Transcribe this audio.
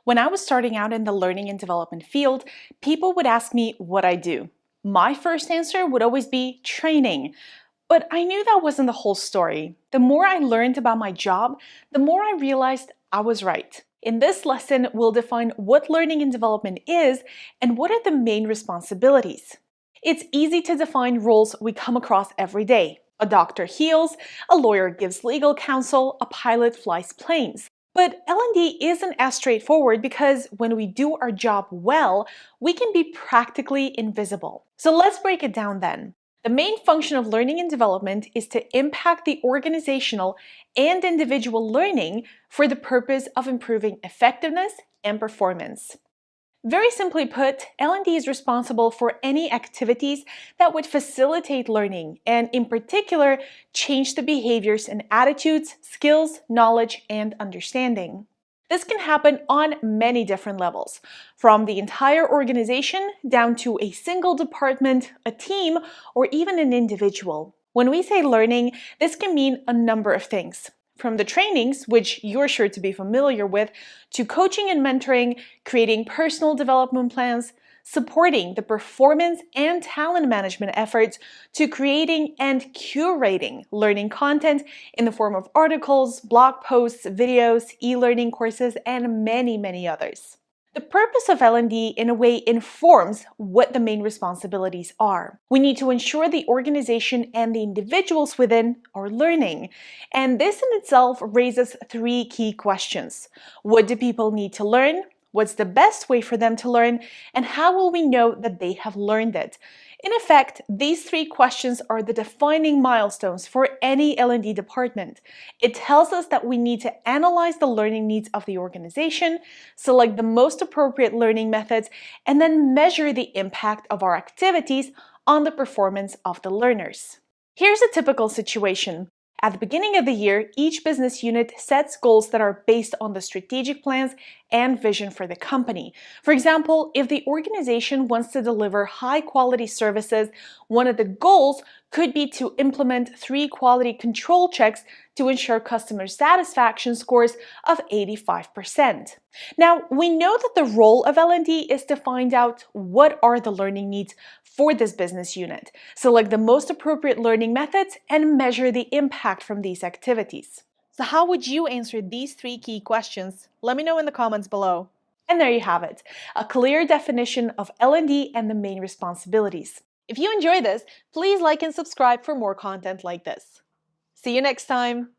When I was starting out in the learning and development field, people would ask me what I do. My first answer would always be training. But I knew that wasn't the whole story. The more I learned about my job, the more I realized I was right. In this lesson, we'll define what learning and development is and what are the main responsibilities. It's easy to define roles we come across every day. A doctor heals, a lawyer gives legal counsel, a pilot flies planes. But L&D isn't as straightforward because when we do our job well, we can be practically invisible. So let's break it down then. The main function of learning and development is to impact the organizational and individual learning for the purpose of improving effectiveness and performance. Very simply put, L&D is responsible for any activities that would facilitate learning and, in particular, change the behaviors and attitudes, skills, knowledge, and understanding. This can happen on many different levels, from the entire organization down to a single department, a team, or even an individual. When we say learning, this can mean a number of things. From the trainings, which you're sure to be familiar with, to coaching and mentoring, creating personal development plans, supporting the performance and talent management efforts, to creating and curating learning content in the form of articles, blog posts, videos, e-learning courses, and many, many others. The purpose of L&D in a way informs what the main responsibilities are. We need to ensure the organization and the individuals within are learning. And this in itself raises three key questions. What do people need to learn? What's the best way for them to learn? And how will we know that they have learned it? In effect, these three questions are the defining milestones for any L&D department. It tells us that we need to analyze the learning needs of the organization, select the most appropriate learning methods, and then measure the impact of our activities on the performance of the learners. Here's a typical situation. At the beginning of the year, each business unit sets goals that are based on the strategic plans and vision for the company. For example, if the organization wants to deliver high-quality services, one of the goals could be to implement 3 quality control checks to ensure customer satisfaction scores of 85%. Now, we know that the role of L&D is to find out what are the learning needs for this business unit, select the most appropriate learning methods, and measure the impact from these activities. So how would you answer these 3 key questions? Let me know in the comments below. And there you have it, a clear definition of L&D and the main responsibilities. If you enjoyed this, please like and subscribe for more content like this. See you next time!